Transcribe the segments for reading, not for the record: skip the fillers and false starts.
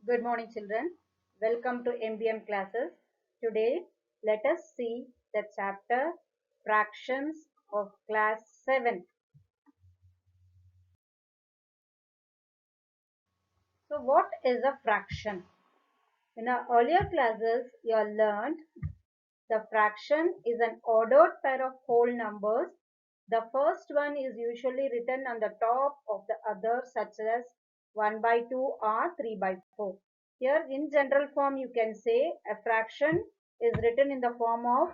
Good morning, children. Welcome to MBM classes. Today, let us see the chapter Fractions of Class 7. So, what is a fraction? In our earlier classes, you have learned the fraction is an ordered pair of whole numbers. The first one is usually written on the top of the other, such as 1 by 2 or 3 by 4. Here in general form you can say a fraction is written in the form of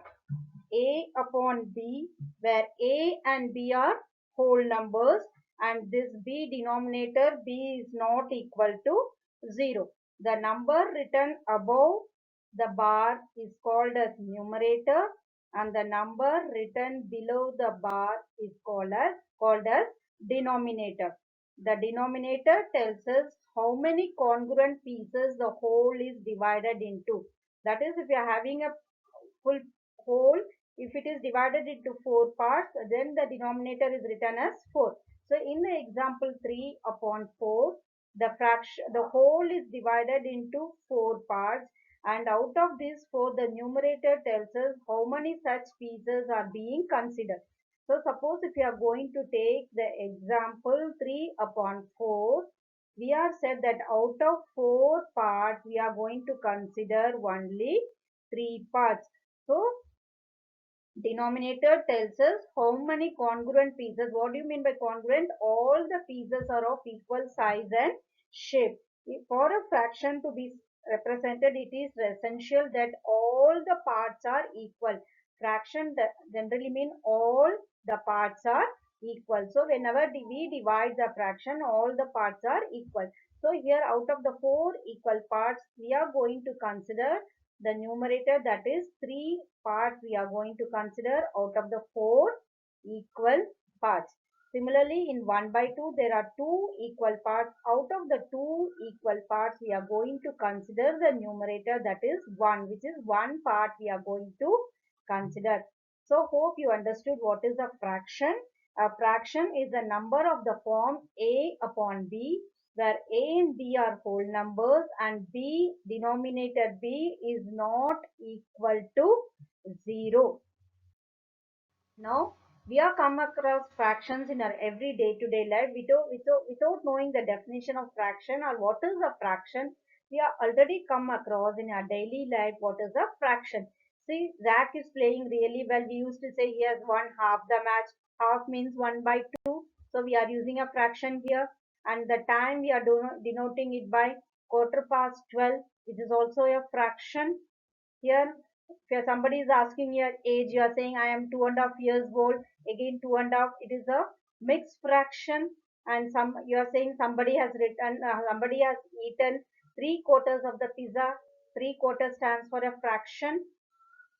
a upon b, where a and b are whole numbers and this b denominator b is not equal to 0. The number written above the bar is called as numerator and the number written below the bar is called as denominator. The denominator tells us how many congruent pieces the whole is divided into. That is, if you are having a full whole, if it is divided into 4 parts, then the denominator is written as 4. So in the example 3 upon 4, the whole is divided into 4 parts, and out of these 4, the numerator tells us how many such pieces are being considered. So suppose if you are going to take the example 3 upon 4, we are said that out of 4 parts, we are going to consider only 3 parts. So denominator tells us how many congruent pieces. What do you mean by congruent? All the pieces are of equal size and shape. For a fraction to be represented, it is essential that all the parts are equal. Fraction generally mean all the parts are equal. So whenever we divide the fraction, all the parts are equal. So here out of the 4 equal parts, we are going to consider the numerator, that is 3 parts we are going to consider out of the 4 equal parts. Similarly, in 1 by 2, there are 2 equal parts. Out of the 2 equal parts, we are going to consider the numerator, that is 1, which is 1 part we are going to consider. So, hope you understood what is a fraction. A fraction is a number of the form a upon b, where a and b are whole numbers and b denominator b is not equal to 0. Now we are come across fractions in our every day-to-day life without knowing the definition of fraction or what is a fraction. We are already come across in our daily life what is a fraction. See, Zach is playing really well. We used to say he has won half the match. Half means 1 by 2. So we are using a fraction here, and the time we are denoting it by quarter past 12, which is also a fraction. Here, if somebody is asking your age, you are saying I am 2.5 years old. Again, 2.5, it is a mixed fraction. And some you are saying somebody has somebody has eaten 3/4 of the pizza. 3/4 stands for a fraction.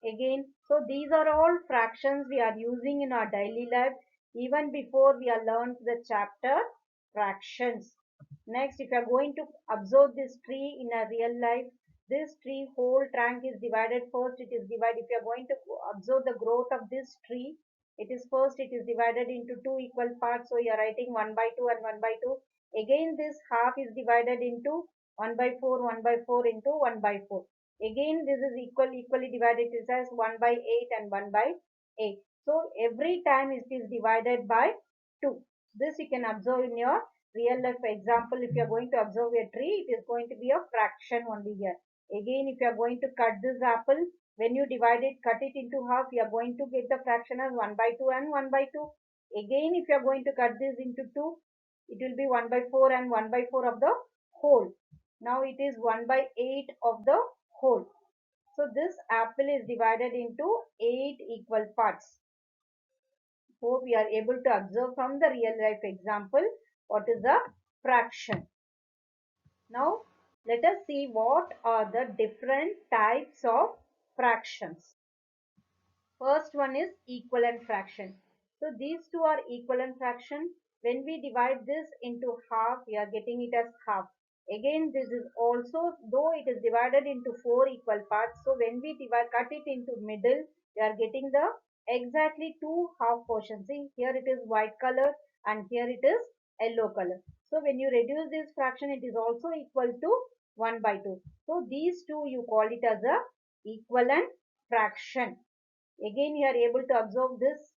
Again, so these are all fractions we are using in our daily life even before we are learned the chapter fractions. Next, if you are going to observe this tree in a real life, this tree whole trunk is divided. First it is divided. If you are going to observe the growth of this tree, it is divided into 2 equal parts. So you are writing 1 by 2 and 1 by 2. Again this half is divided into 1 by 4, 1 by 4 into 1 by 4. Again this is equally divided. It says 1 by 8 and 1 by 8. So every time it is divided by 2. This you can observe in your real life example. If you are going to observe a tree, it is going to be a fraction only here. Again, if you are going to cut this apple, when you divide it, cut it into half, you are going to get the fraction as 1 by 2 and 1 by 2. Again, if you are going to cut this into 2, it will be 1 by 4 and 1 by 4 of the whole. Now it is 1 by 8 of the whole. So this apple is divided into 8 equal parts. Hope we are able to observe from the real life example what is a fraction. Now let us see what are the different types of fractions. First one is equivalent fraction. So these two are equivalent fraction. When we divide this into half, we are getting it as half. Again, this is also, though it is divided into 4 equal parts, so when we cut it into middle, we are getting the exactly 2 half portions. See, here it is white color and here it is yellow color. So when you reduce this fraction, it is also equal to 1 by 2. So these two you call it as a equivalent fraction. Again you are able to observe this.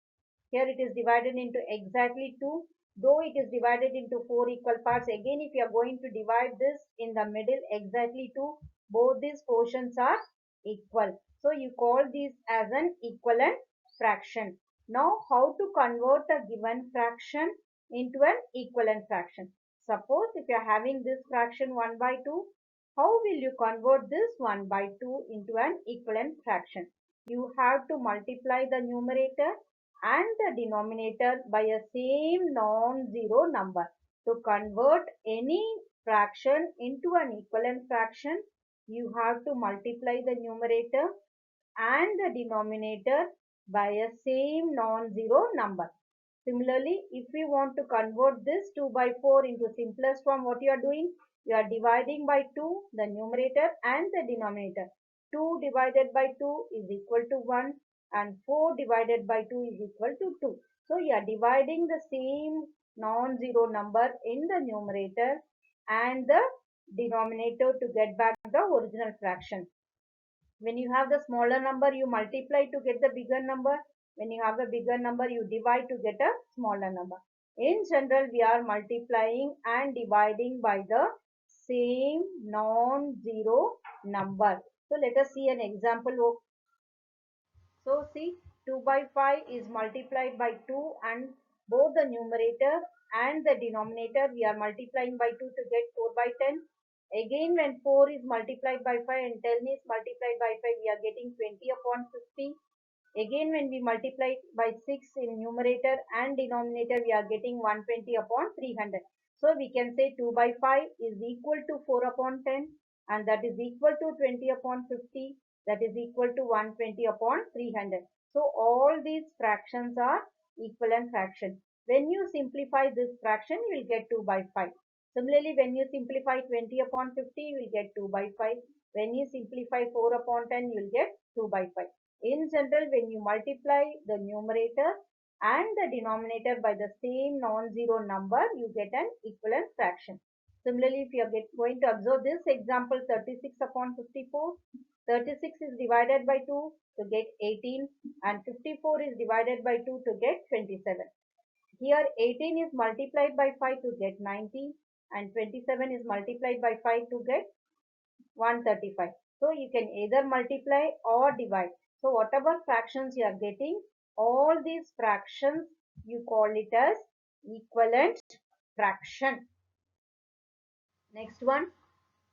Here it is divided into exactly 2. Though it is divided into 4 equal parts, again if you are going to divide this in the middle exactly 2, both these portions are equal. So you call these as an equivalent fraction. Now how to convert a given fraction into an equivalent fraction? Suppose if you are having this fraction 1 by 2, how will you convert this 1 by 2 into an equivalent fraction? You have to multiply the numerator and the denominator by a same non-zero number. To convert any fraction into an equivalent fraction, you have to multiply the numerator and the denominator by a same non-zero number. Similarly, if we want to convert this 2 by 4 into simplest form, what you are doing? You are dividing by 2 the numerator and the denominator. 2 divided by 2 is equal to 1 and 4 divided by 2 is equal to 2. So you are dividing the same non-zero number in the numerator and the denominator to get back the original fraction. When you have the smaller number, you multiply to get the bigger number. When you have a bigger number, you divide to get a smaller number. In general, we are multiplying and dividing by the same non-zero number. So let us see an example. So see, 2 by 5 is multiplied by 2 and both the numerator and the denominator we are multiplying by 2 to get 4 by 10. Again when 4 is multiplied by 5 and 10 is multiplied by 5, we are getting 20 upon 50. Again when we multiply by 6 in numerator and denominator, we are getting 120 upon 300. So we can say 2 by 5 is equal to 4 upon 10 and that is equal to 20 upon 50, that is equal to 120 upon 300. So all these fractions are equivalent fraction. When you simplify this fraction, you will get 2 by 5. Similarly, when you simplify 20 upon 50, you will get 2 by 5. When you simplify 4 upon 10, you will get 2 by 5. In general, when you multiply the numerator and the denominator by the same non-zero number, you get an equivalent fraction. Similarly, if you are going to observe this example 36 upon 54, 36 is divided by 2 to get 18 and 54 is divided by 2 to get 27. Here 18 is multiplied by 5 to get 90 and 27 is multiplied by 5 to get 135. So you can either multiply or divide. So whatever fractions you are getting, all these fractions you call it as equivalent fraction. Next one,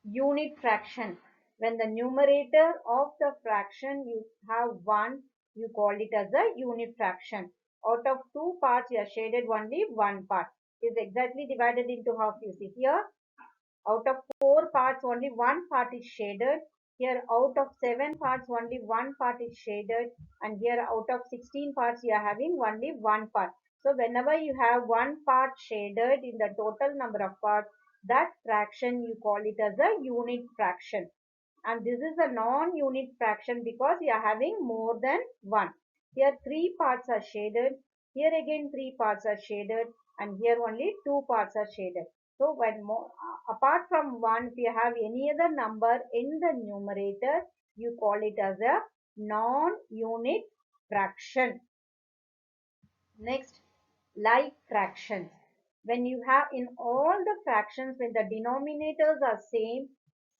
unit fraction. When the numerator of the fraction you have 1, you call it as a unit fraction. Out of 2 parts you have shaded only 1 part. It is exactly divided into half. You see here, out of 4 parts only 1 part is shaded. Here out of 7 parts only 1 part is shaded, and here out of 16 parts you are having only 1 part. So whenever you have 1 part shaded in the total number of parts, that fraction you call it as a unit fraction. And this is a non-unit fraction because you are having more than 1. Here 3 parts are shaded, here again 3 parts are shaded, and here only 2 parts are shaded. So when more, apart from 1, if you have any other number in the numerator, you call it as a non-unit fraction. Next, like fractions. When you have in all the fractions, when the denominators are same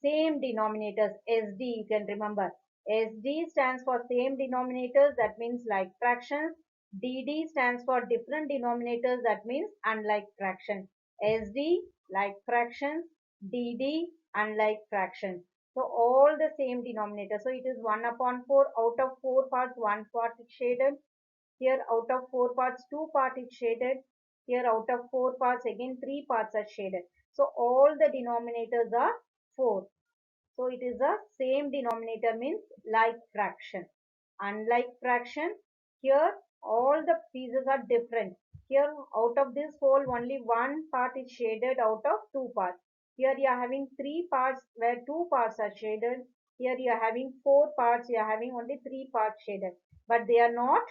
denominators, SD you can remember. SD stands for same denominators, that means like fractions. DD stands for different denominators, that means unlike fractions. SD, like fractions. DD, unlike fractions. So all the same denominator. So it is 1 upon 4. Out of 4 parts, 1 part is shaded. Here out of 4 parts, 2 part is shaded. Here out of 4 parts, again 3 parts are shaded. So all the denominators are 4. So it is the same denominator, means like fraction. Unlike fraction, here all the pieces are different. Here out of this whole only 1 part is shaded out of 2 parts. Here you are having 3 parts where 2 parts are shaded. Here you are having 4 parts, you are having only 3 parts shaded. But they are not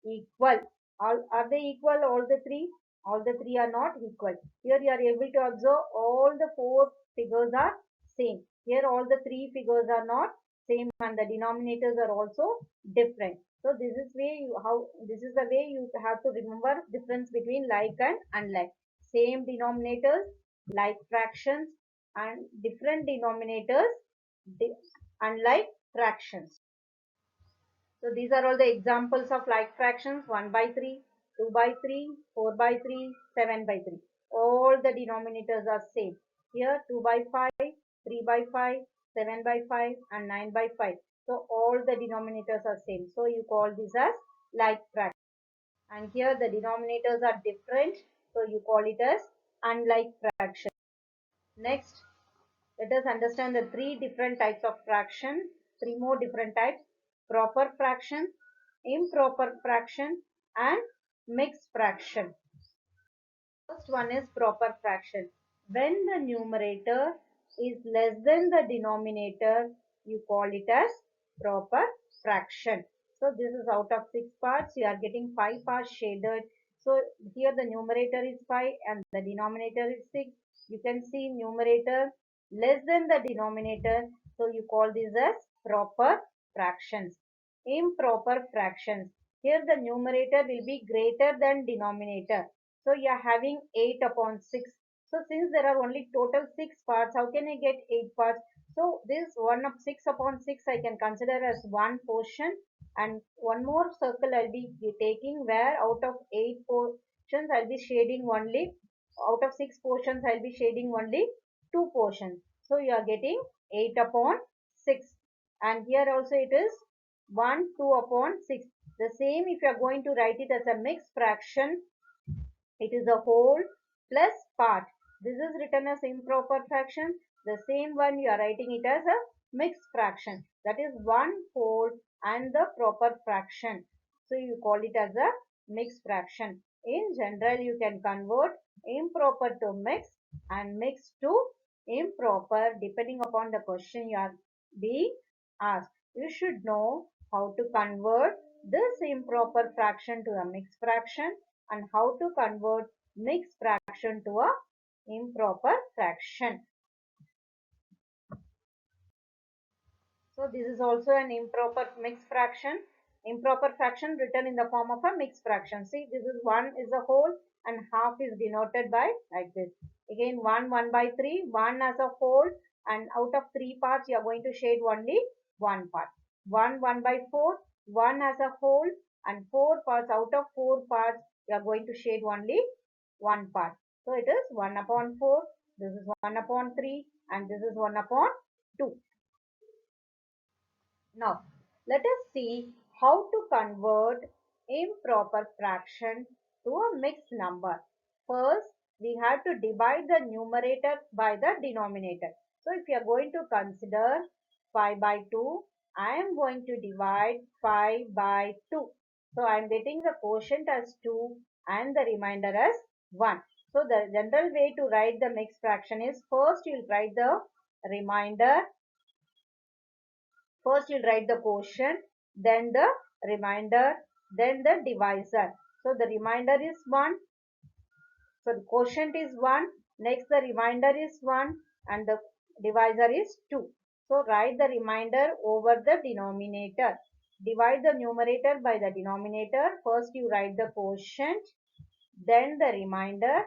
equal. Are they equal, all the 3? All the 3 are not equal. Here you are able to observe all the 4 figures are same. Here all the three figures are not same and the denominators are also different. So this is the way you have to remember difference between like and unlike. Same denominators, like fractions, and different denominators, unlike fractions. So these are all the examples of like fractions: 1 by 3, 2 by 3, 4 by 3, 7 by 3. All the denominators are same. Here 2 by 5, 3 by 5, 7 by 5 and 9 by 5. So all the denominators are same. So you call this as like fraction. And here the denominators are different. So you call it as unlike fraction. Next, let us understand the three different types of fraction, three more different types: proper fraction, improper fraction, and mixed fraction. First one is proper fraction. When the numerator is less than the denominator, you call it as proper fraction. So this is out of 6 parts, you are getting 5 parts shaded. So here the numerator is 5 and the denominator is 6. You can see numerator less than the denominator. So you call this as proper fractions. Improper fractions. Here the numerator will be greater than denominator. So you are having 8 upon 6. So since there are only total 6 parts, how can I get 8 parts? So this 1 of 6 upon 6 I can consider as one portion, and one more circle I'll be taking where out of 8 portions I'll be shading only, out of 6 portions I'll be shading only 2 portions. So you are getting 8 upon 6, and here also it is 1, 2 upon 6. The same if you are going to write it as a mixed fraction, it is a whole plus part. This is written as improper fraction. The same one you are writing it as a mixed fraction. That is one whole and the proper fraction. So you call it as a mixed fraction. In general, you can convert improper to mixed and mixed to improper depending upon the question you are being asked. You should know how to convert this improper fraction to a mixed fraction and how to convert mixed fraction to a improper fraction. So this is also an improper mixed fraction. Improper fraction written in the form of a mixed fraction. See, this is 1 is a whole and half is denoted by like this. Again 1, 1 by 3, 1 as a whole, and out of 3 parts you are going to shade only 1 part. 1, 1 by 4, 1 as a whole, and 4 parts, out of 4 parts you are going to shade only 1 part. So it is 1 upon 4, this is 1 upon 3, and this is 1 upon 2. Now, let us see how to convert improper fraction to a mixed number. First, we have to divide the numerator by the denominator. So, if you are going to consider 5 by 2, I am going to divide 5 by 2. So, I am getting the quotient as 2 and the remainder as 1. So, the general way to write the mixed fraction is first you will write the remainder. First you'll write the quotient, then the remainder, then the divisor. So the remainder is 1. So the quotient is 1. Next the remainder is 1 and the divisor is 2. So write the remainder over the denominator. Divide the numerator by the denominator. First you write the quotient, then the remainder,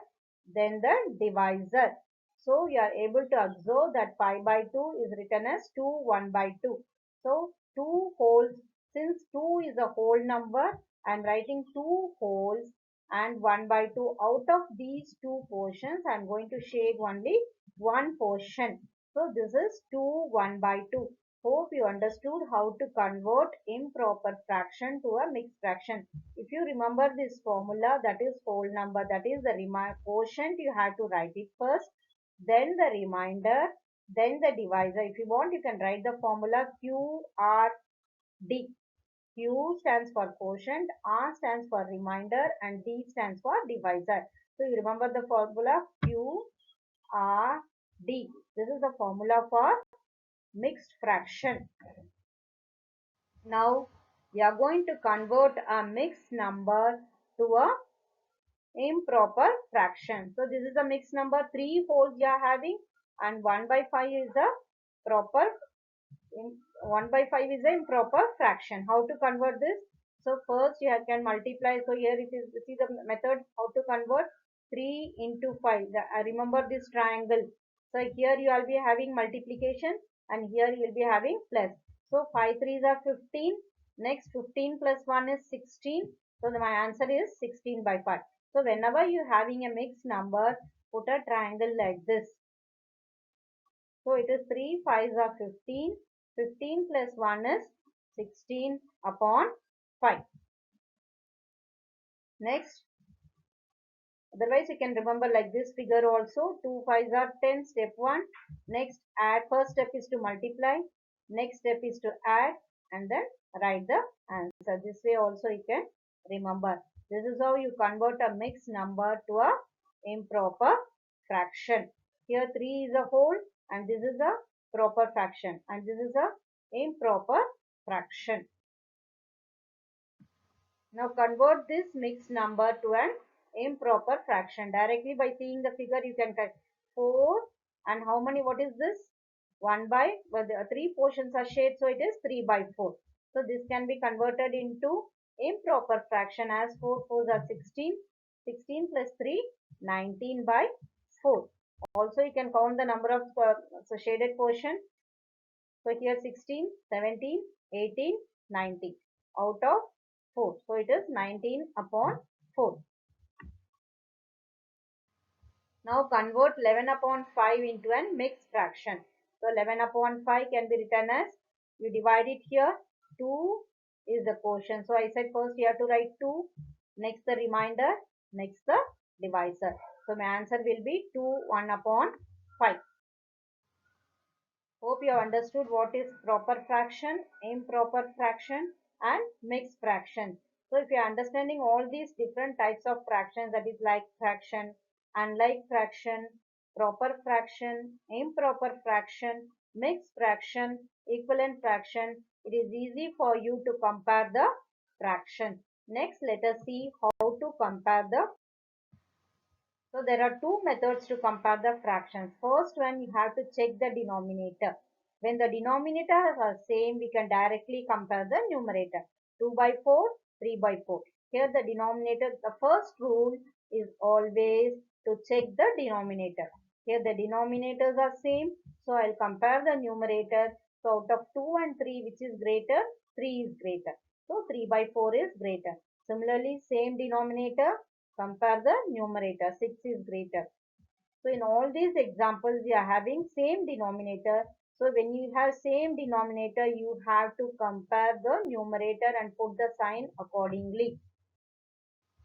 then the divisor. So you are able to observe that 5 by 2 is written as 2, 1 by 2. So 2 wholes, since 2 is a whole number, I am writing 2 wholes and 1 by 2. Out of these 2 portions, I am going to shade only 1 portion. So this is 2, 1 by 2. Hope you understood how to convert improper fraction to a mixed fraction. If you remember this formula, that is whole number, that is the quotient, you have to write it first, then the remainder, then the divisor. If you want, you can write the formula QRD. Q stands for quotient, R stands for remainder, and D stands for divisor. So you remember the formula QRD. This is the formula for mixed fraction. Now we are going to convert a mixed number to a improper fraction. So this is a mixed number, 3 wholes you are having and 1 by 5 is the proper 1 by 5 is the improper fraction. How to convert this? So first you can multiply. So here it is, see the method how to convert 3 into 5. Remember this triangle. So here you will be having multiplication and here you will be having plus. So 5 3s are 15. Next 15 plus 1 is 16. So my answer is 16 by 5. So whenever you are having a mixed number, put a triangle like this. So it is 3 5s are 15. 15 plus 1 is 16 upon 5. Next, otherwise you can remember like this figure also. 2 5s are 10, step 1. Next, add. First step is to multiply. Next step is to add and then write the answer. This way also you can remember. This is how you convert a mixed number to a improper fraction. Here 3 is a whole and this is a proper fraction and this is a improper fraction. Now convert this mixed number to an improper fraction. Directly by seeing the figure you can cut 4 and how many, what is this? 1 by, well, the 3 portions are shared, so it is 3 by 4. So this can be converted into improper fraction as 4 4s are 16. 16 plus 3, 19 by 4. Also you can count the number of shaded portion. So here 16, 17, 18, 19 out of 4. So it is 19 upon 4. Now convert 11 upon 5 into a mixed fraction. So 11 upon 5 can be written as, you divide it here, 2 is the quotient. So I said first you have to write 2, next the remainder, next the divisor. So my answer will be 2 1 upon 5. Hope you have understood what is proper fraction, improper fraction and mixed fraction. So if you are understanding all these different types of fractions, that is like fraction, unlike fraction, proper fraction, improper fraction, mixed fraction, equivalent fraction, it is easy for you to compare the fraction. Next, let us see how to compare the. So there are two methods to compare the fractions. First one, you have to check the denominator. When the denominators are same, we can directly compare the numerator. 2 by 4, 3 by 4. Here the denominator, the first rule is always to check the denominator. Here the denominators are same. So I'll compare the numerator. So out of 2 and 3, which is greater? 3 is greater. So 3 by 4 is greater. Similarly, same denominator, compare the numerator. 6 is greater. So in all these examples, we are having same denominator. So when you have same denominator, you have to compare the numerator and put the sign accordingly.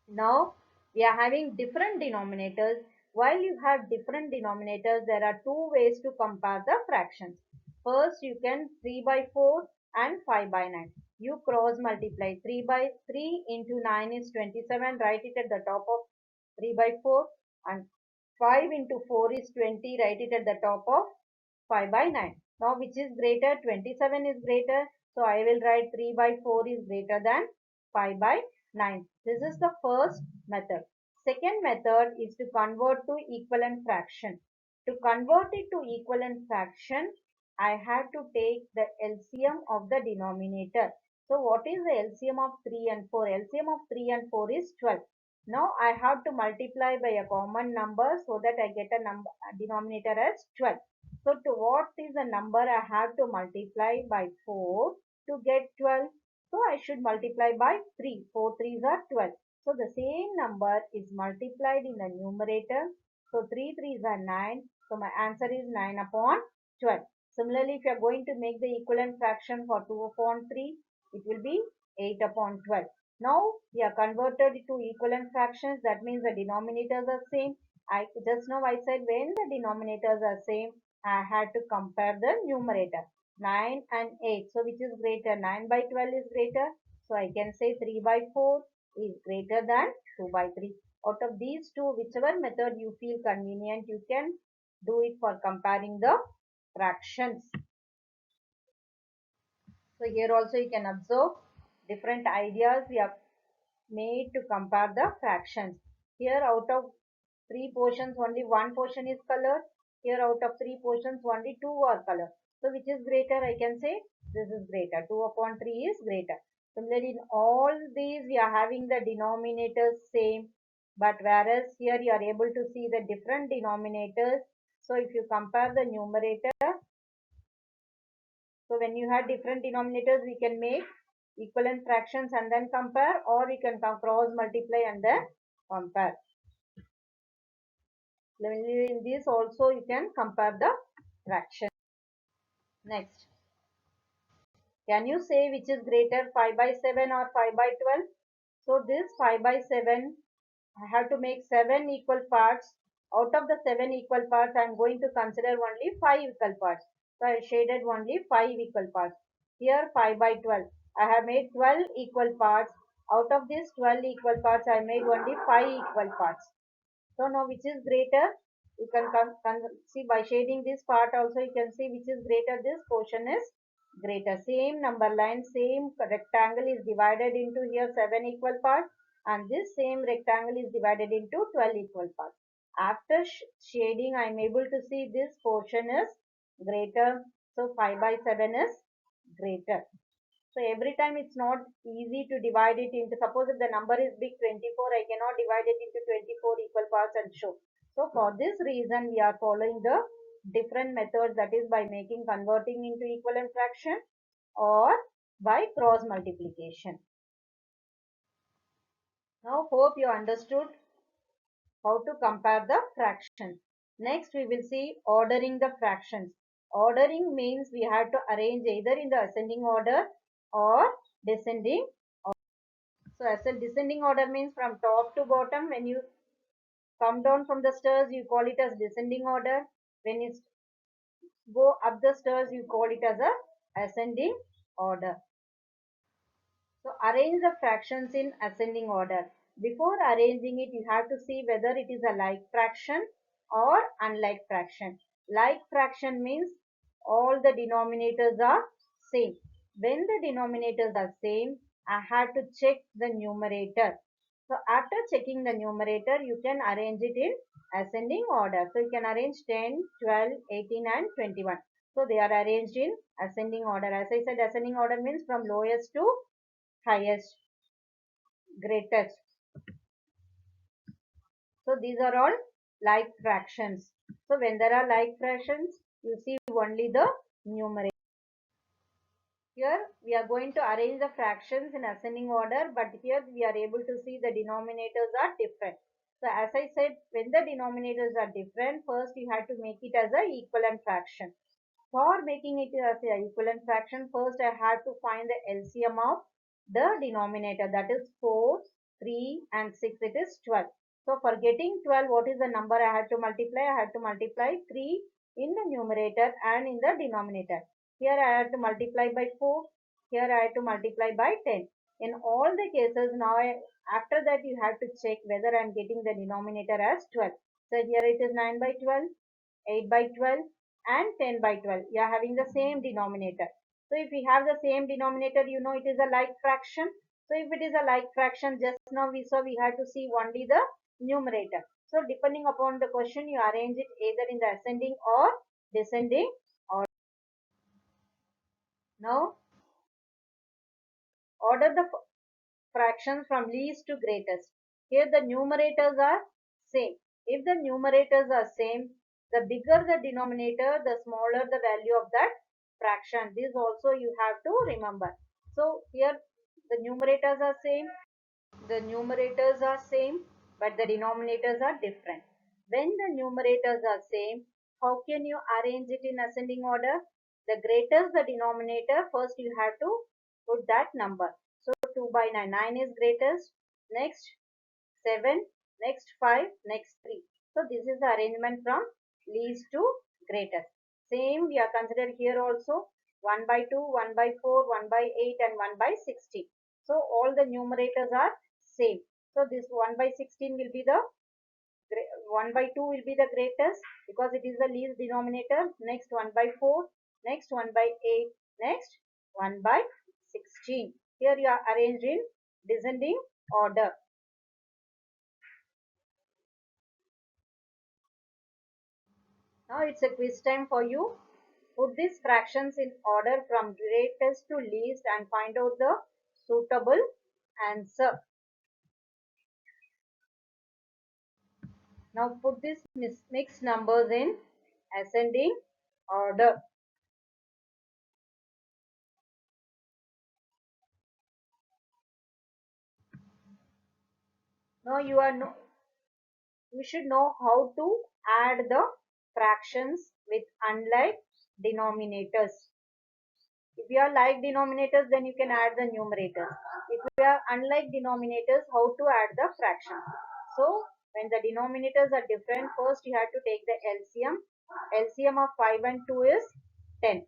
Now we are having different denominators. While you have different denominators, there are two ways to compare the fractions. First, you can 3 by 4 and 5 by 9. You cross multiply. 3 by 3 into 9 is 27. Write it at the top of 3 by 4 and 5 into 4 is 20. Write it at the top of 5 by 9. Now which is greater? 27 is greater. So I will write 3 by 4 is greater than 5 by 9. This is the first method. Second method is to convert to equivalent fraction. To convert it to equivalent fraction, I have to take the LCM of the denominator. So what is the LCM of 3 and 4? LCM of 3 and 4 is 12. Now I have to multiply by a common number so that I get a number denominator as 12. So to what is the number I have to multiply by 4 to get 12? So I should multiply by 3. 4 3s are 12. So the same number is multiplied in the numerator. So 3 3s are 9. So my answer is 9 upon 12. Similarly, if you are going to make the equivalent fraction for 2 upon 3, it will be 8 upon 12. Now we are converted to equivalent fractions. That means the denominators are same. Just now I said when the denominators are same, I had to compare the numerator. 9 and 8. So which is greater? 9 by 12 is greater. So I can say 3 by 4 is greater than 2 by 3. Out of these two, whichever method you feel convenient, you can do it for comparing the fractions. So here also you can observe different ideas we have made to compare the fractions. Here out of 3 portions, only one portion is colored. Here out of 3 portions, only 2 are colored. So which is greater? I can say this is greater. 2 upon 3 is greater. Similarly, in all these we are having the denominators same, but whereas here you are able to see the different denominators. So if you compare the numerator, so when you have different denominators, we can make equivalent fractions and then compare, or we can cross multiply and then compare. In this also you can compare the fraction. Next, can you say which is greater, 5 by 7 or 5 by 12? So this 5 by 7, I have to make 7 equal parts. Out of the 7 equal parts, I am going to consider only 5 equal parts. So I shaded only 5 equal parts. Here 5 by 12. I have made 12 equal parts. Out of these 12 equal parts, I made only 5 equal parts. So now which is greater? You can see by shading this part also, you can see which is greater. This portion is greater. Same number line, same rectangle is divided into here 7 equal parts, and this same rectangle is divided into 12 equal parts. After shading, I am able to see this portion is greater. So 5 by 7 is greater. So every time it's not easy to divide it into, suppose if the number is big 24, I cannot divide it into 24 equal parts and show. So for this reason, we are following the different methods, that is by making converting into equivalent fraction or by cross multiplication. Now hope you understood how to compare the fractions. Next we will see ordering the fractions. Ordering means we have to arrange either in the ascending order or descending. So as a descending order means from top to bottom. When you come down from the stairs, you call it as descending order. When you go up the stairs, you call it as a ascending order. So arrange the fractions in ascending order. Before arranging it, you have to see whether it is a like fraction or unlike fraction. Like fraction means all the denominators are same. When the denominators are same, I have to check the numerator. So after checking the numerator, you can arrange it in ascending order. So you can arrange 10, 12, 18 and 21. So they are arranged in ascending order. As I said, ascending order means from lowest to highest, greatest. So these are all like fractions. So when there are like fractions, you see only the numerator. Here we are going to arrange the fractions in ascending order, but here we are able to see the denominators are different. So as I said, when the denominators are different, first you have to make it as a equivalent fraction. For making it as a equivalent fraction, first I have to find the LCM of the denominator, that is 4, 3 and 6, it is 12. So for getting 12, what is the number I have to multiply? I have to multiply 3 in the numerator and in the denominator. Here I have to multiply by 4. Here I have to multiply by 10. In all the cases now, after that you have to check whether I am getting the denominator as 12. So here it is 9 by 12, 8 by 12 and 10 by 12. You are having the same denominator. So if we have the same denominator, you know it is a like fraction. So if it is a like fraction, just now we saw we had to see only the numerator. So depending upon the question, you arrange it either in the ascending or descending order. Now order the fractions from least to greatest. Here the numerators are same. If the numerators are same, the bigger the denominator, the smaller the value of that fraction. This also you have to remember. So here the numerators are same. The numerators are same, but the denominators are different. When the numerators are same, how can you arrange it in ascending order? The greater the denominator, first you have to put that number. So 2 by 9, 9 is greatest, next 7, next 5, next 3. So this is the arrangement from least to greatest. Same we are considered here also, 1 by 2, 1 by 4, 1 by 8 and 1 by 16. So all the numerators are same. So this 1 by 16 will be the 1 by 2 will be the greatest because it is the least denominator. Next 1 by 4, next 1 by 8, next 1 by 16. Here you are arranged in descending order. Now it's a quiz time for you. Put these fractions in order from greatest to least and find out the suitable answer. Now put these mixed numbers in ascending order. Now you should know how to add the fractions with unlike denominators. If you are like denominators, then you can add the numerators. If you are unlike denominators, how to add the fractions? So when the denominators are different, first you have to take the LCM. LCM of 5 and 2 is 10.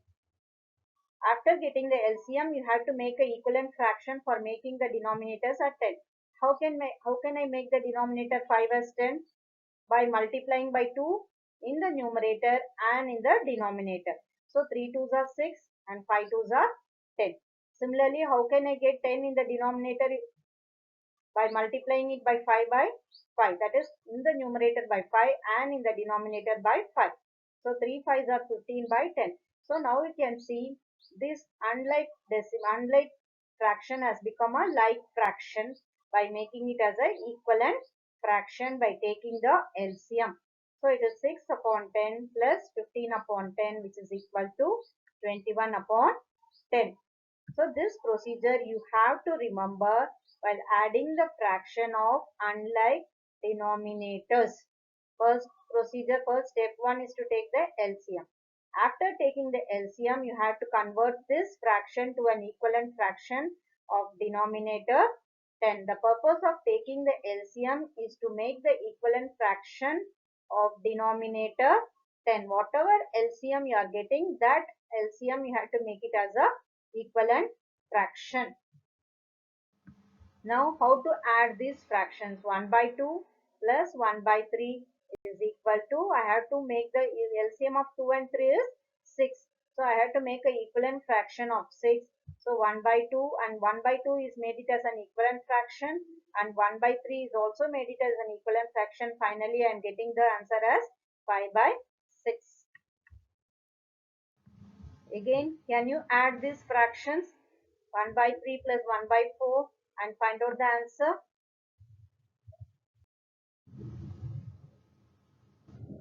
After getting the LCM, you have to make an equivalent fraction for making the denominators at 10. How can I make the denominator 5 as 10? By multiplying by 2 in the numerator and in the denominator. So 3 2s are 6 and 5 2s are 10. Similarly, how can I get 10 in the denominator? By multiplying it by 5 by 5. That is in the numerator by 5 and in the denominator by 5. So 3 5s are 15 by 10. So now you can see this unlike fraction has become a like fraction by making it as a equivalent fraction by taking the LCM. So it is 6 upon 10 plus 15 upon 10, which is equal to 21 upon 10. So this procedure you have to remember while adding the fraction of unlike denominators. First step 1 is to take the LCM. After taking the LCM, you have to convert this fraction to an equivalent fraction of denominator 10. The purpose of taking the LCM is to make the equivalent fraction of denominator 10. Whatever LCM you are getting, that LCM you have to make it as a equivalent fraction. Now how to add these fractions? 1 by 2 plus 1 by 3 is equal to, I have to make the LCM of 2 and 3 is 6. So I have to make an equivalent fraction of 6. So 1 by 2 and 1 by 2 is made it as an equivalent fraction and 1 by 3 is also made it as an equivalent fraction. Finally, I am getting the answer as 5 by 6. Again, can you add these fractions? 1 by 3 plus 1 by 4 and find out the answer.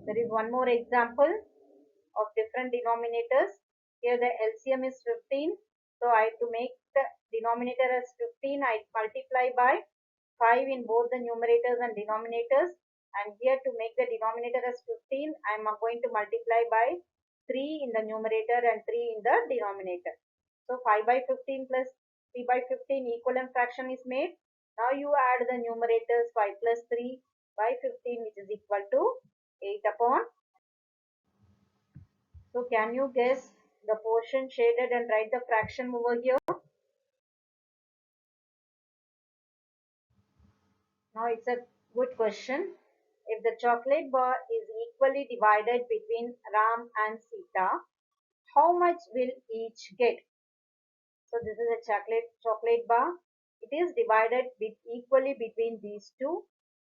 There is one more example of different denominators. Here the LCM is 15. So I have to make the denominator as 15. I multiply by 5 in both the numerators and denominators. And here to make the denominator as 15, I am going to multiply by 3 in the numerator and 3 in the denominator. So 5 by 15 plus 3 by 15 equivalent fraction is made. Now you add the numerators 5 plus 3 by 15, which is equal to 8 upon. So can you guess the portion shaded and write the fraction over here? Now it's a good question. If the chocolate bar is equally divided between Ram and Sita, how much will each get? So this is a chocolate bar. It is divided equally between these two.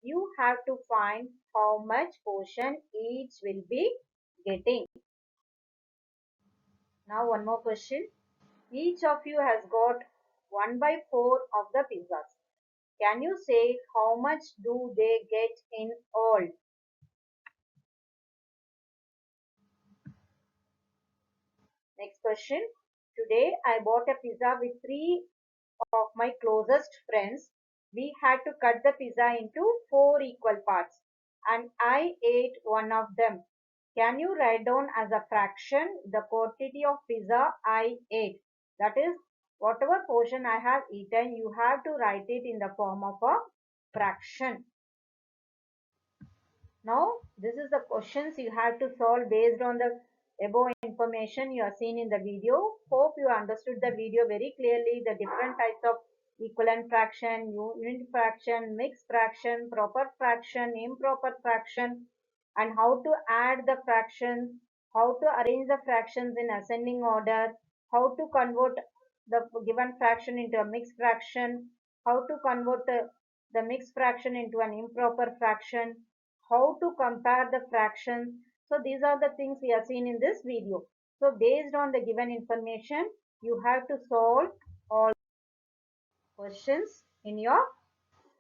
You have to find how much portion each will be getting. Now one more question. Each of you has got 1 by 4 of the pizzas. Can you say how much do they get in all? Next question. Today I bought a pizza with 3 of my closest friends. We had to cut the pizza into 4 equal parts and I ate one of them. Can you write down as a fraction the quantity of pizza I ate? That is, whatever portion I have eaten, you have to write it in the form of a fraction. Now, this is the questions you have to solve based on the above information you have seen in the video. Hope you understood the video very clearly, the different types of equivalent fraction, unit fraction, mixed fraction, proper fraction, improper fraction, and how to add the fractions, how to arrange the fractions in ascending order, how to convert the given fraction into a mixed fraction, how to convert the mixed fraction into an improper fraction, how to compare the fractions. So these are the things we are seen in this video. So based on the given information, you have to solve all questions in your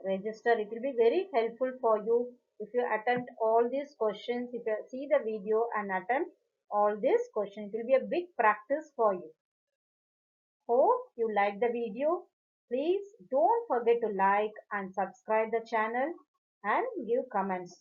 register. It will be very helpful for you if you attempt all these questions. If you see the video and attempt all these questions, it will be a big practice for you. Hope you like the video. Please don't forget to like and subscribe the channel and give comments.